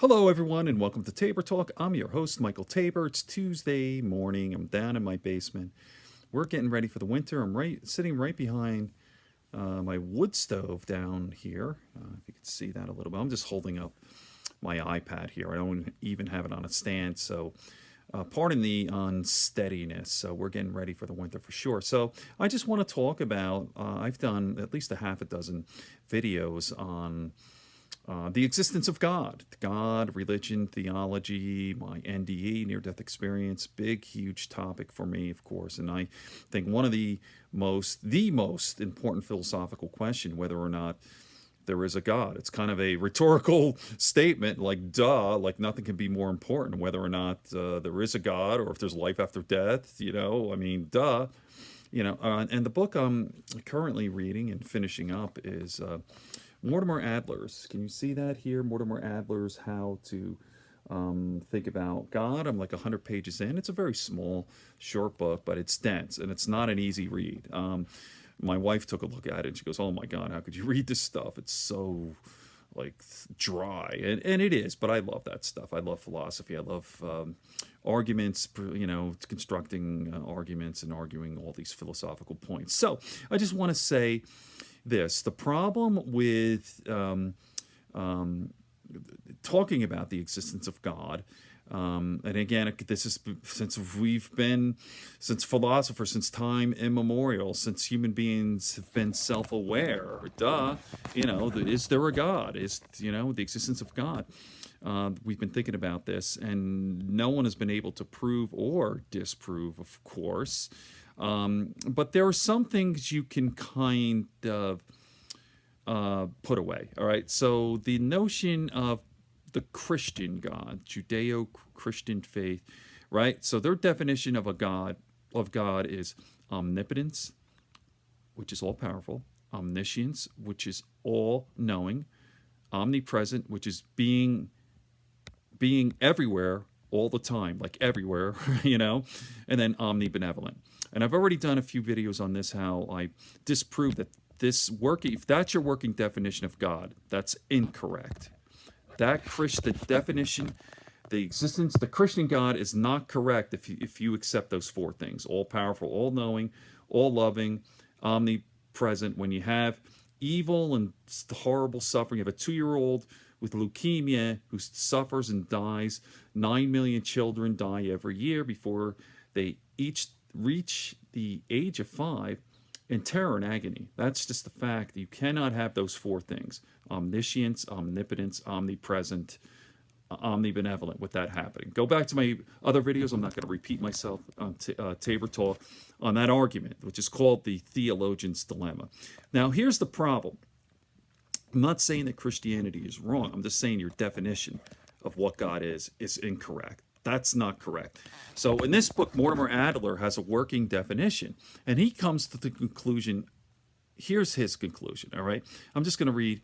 Hello, everyone, and welcome to Tabor Talk. I'm your host, Michael Tabor. It's Tuesday morning. I'm down in my basement. We're getting ready for the winter. I'm sitting right behind my wood stove down here. If you can see that a little bit. I'm just holding up my iPad here. I don't even have it on a stand, so pardon the unsteadiness. So we're getting ready for the winter for sure. So I just want to talk about, I've done at least a half a dozen videos on the existence of God, religion, theology, my NDE, near-death experience, big, huge topic for me, of course. And I think one of the most important philosophical question, whether or not there is a God. It's kind of a rhetorical statement, like duh, like nothing can be more important, whether or not there is a God or if there's life after death, I mean, duh. And the book I'm currently reading and finishing up is Mortimer Adler's. Can you see that here? Mortimer Adler's How to Think About God. I'm like 100 pages in. It's a very small, short book, but it's dense and it's not an easy read. My wife took a look at it and she goes, "Oh my God, how could you read this stuff? It's so like dry," and it is. But I love that stuff. I love philosophy. I love arguments. Constructing arguments and arguing all these philosophical points. So I just want to say this: the problem with talking about the existence of God, and again, this is since philosophers, since time immemorial, since human beings have been self-aware. Duh, is there a God? Is the existence of God? We've been thinking about this, and no one has been able to prove or disprove, of course. But there are some things you can kind of put away. All right. So the notion of the Christian God, Judeo-Christian faith, right? So their definition of God is omnipotence, which is all powerful, omniscience, which is all knowing, omnipresent, which is being everywhere all the time, like everywhere, and then omnibenevolent. And I've already done a few videos on this, how I disprove that if that's your working definition of God, that's incorrect. The definition, the Christian God is not correct if you accept those four things: all powerful, all knowing, all loving, omnipresent. When you have evil and horrible suffering, you have a 2-year-old with leukemia who suffers and dies. 9 million children die every year before they each reach the age of 5 in terror and agony. That's just the fact. You cannot have those four things: omniscience, omnipotence, omnipresent, omnibenevolent, with that happening. Go back to my other videos. I'm not going to repeat myself on Tabor Talk on that argument, which is called the theologian's dilemma. Now, here's the problem. I'm not saying that Christianity is wrong. I'm just saying your definition of what God is incorrect. That's not correct. So in this book, Mortimer Adler has a working definition, and he comes to the conclusion. Here's his conclusion, all right? I'm just going to read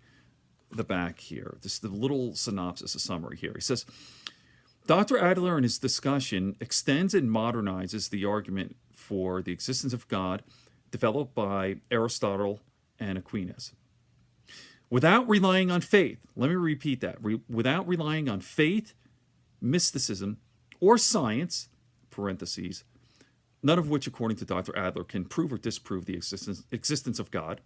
the back here, just the little synopsis, a summary here. He says, Dr. Adler in his discussion extends and modernizes the argument for the existence of God developed by Aristotle and Aquinas. Without relying on faith, let me repeat that, without relying on faith, mysticism, or science, parentheses, none of which, according to Dr. Adler, can prove or disprove the existence of God,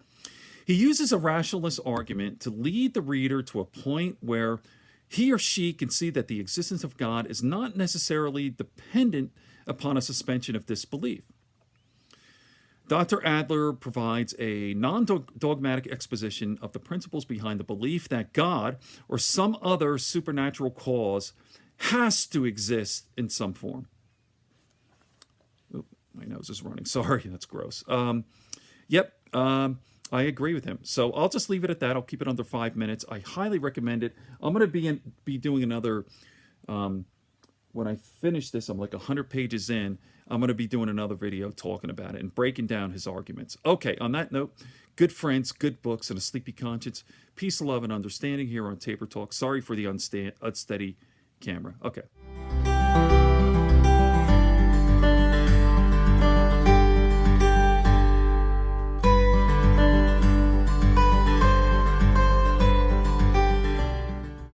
he uses a rationalist argument to lead the reader to a point where he or she can see that the existence of God is not necessarily dependent upon a suspension of disbelief. Dr. Adler provides a non-dogmatic exposition of the principles behind the belief that God or some other supernatural cause has to exist in some form. Oop, my nose is running. Sorry, that's gross. I agree with him. So I'll just leave it at that. I'll keep it under 5 minutes. I highly recommend it. I'm going to be doing another, when I finish this, I'm like 100 pages in. I'm going to be doing another video talking about it and breaking down his arguments. Okay, on that note, good friends, good books, and a sleepy conscience. Peace, love, and understanding here on Tabor Talk. Sorry for the unsteady camera. Okay.